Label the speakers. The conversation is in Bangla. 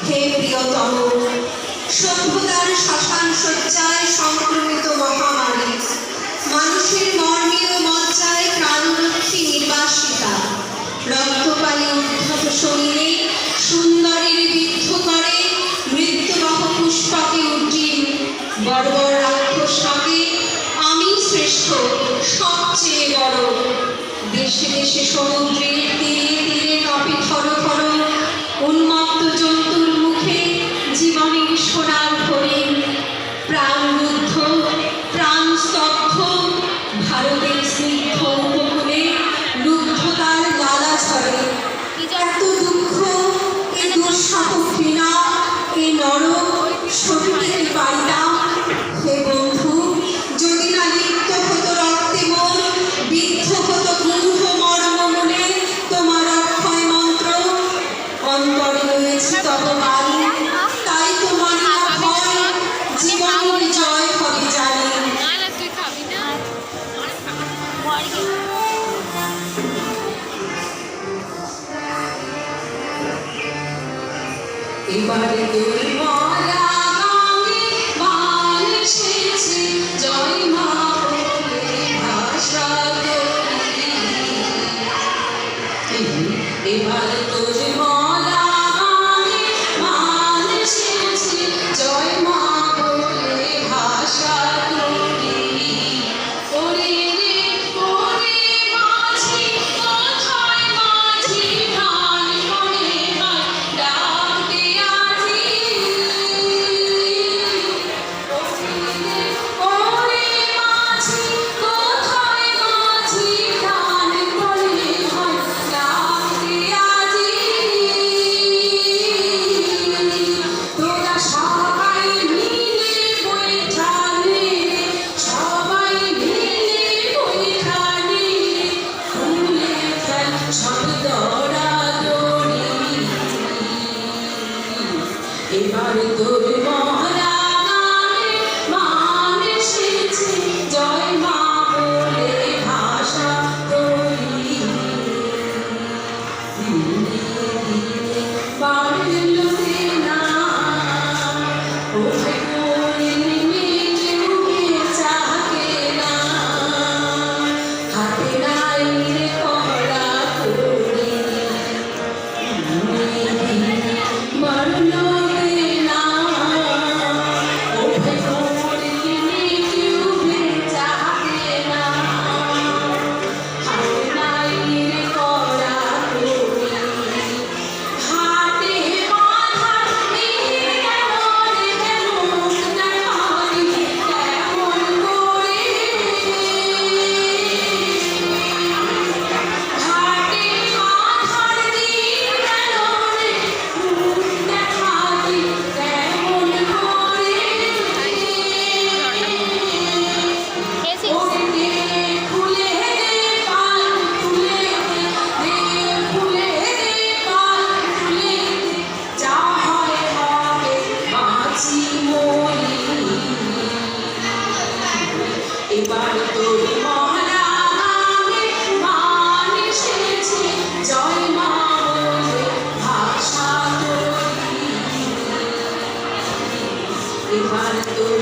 Speaker 1: হে প্রিয়তম, সভ্যতার শ্মশান সজ্জায় সংক্রমিত মহামারী, মানুষের মর্মীয় মজ্জায় প্রাণরক্ষী নির্বাসিতা, রক্তপালে উদ্ধত শরীরে সুন্দরীর বিদ্ধ করে মৃত্যুবহ পুষ্পকে উজ্জীন বর্বর রাক্ষসকে আমি শ্রেষ্ঠ, সবচেয়ে বড়। দেশে দেশে সমুদ্রের তীরে তীরে কাঁপে থর থর উন্মত্ত জন্তুর মুখে জীবনের সোনার হরিণ। প্রাণরুদ্ধ প্রাণ স্তব্ধ ভারতের স্নিগ্ধ উপকূলে রুদ্ধতার লালা ঝরে। এত দুঃখ, এ দুঃসাহ ঘৃণা, এ নরক সহিতে পারিতাম। হে বন্ধু, যদি না লিপ্ত হতো রক্তে মন, বিদ্ধ হতো গূঢ় মর্ম মনে তোমার অক্ষয় মন্ত্র। অন্তরে রয়েছে তব বাণী, তাই তোমার না ভয়, জীবনের জয় হবে জানি। এবারে তোর মালা গানে মান এসেছে, জয় মা বলে ভাষা করি। এবারে তোর মালা গানে মান এসেছে, জয় মা বলে ভাষা করি। ওরে রে ওরে মাঝি, কোথায় মাঝি ধান করে ডাক দে আজি। ওরে মাঝি, কোথায় মাঝি ধান করে ডাক দে আজি। তোরা সবাই মিলে বৈঠানে, সবাই মিলে বৈঠানে খুলে ফেল সব দরাদরি। এবার তোর মহড়া গানে মান এসেছে, জয় মা বলে ভাষা করি। দিনে দিনে বাড়ল রে না, ওঠে কোলে ডুবে চাকে না। হাতে নাই রে কড়া করি, দিনে দিনে বাড়ল রে না, ওঠে কোলে ডুবে চাকে না। হাতে নাই রে কড়া করি, হাতে বাঁধা নীল কেমন কেমন দেখালি কেমন করে। হাতে বাঁধা নীল কেমন দেখালি কেমন করে। ওরে দে খুলে দে পাল খুলে দে, খুলে দে পাল খুলে দে, যা হয় হবে বাঁচি মরি। এবার তোর মহড়া গানে মান এসেছে, জয় মা বলে ভাষা করি। এবার তোর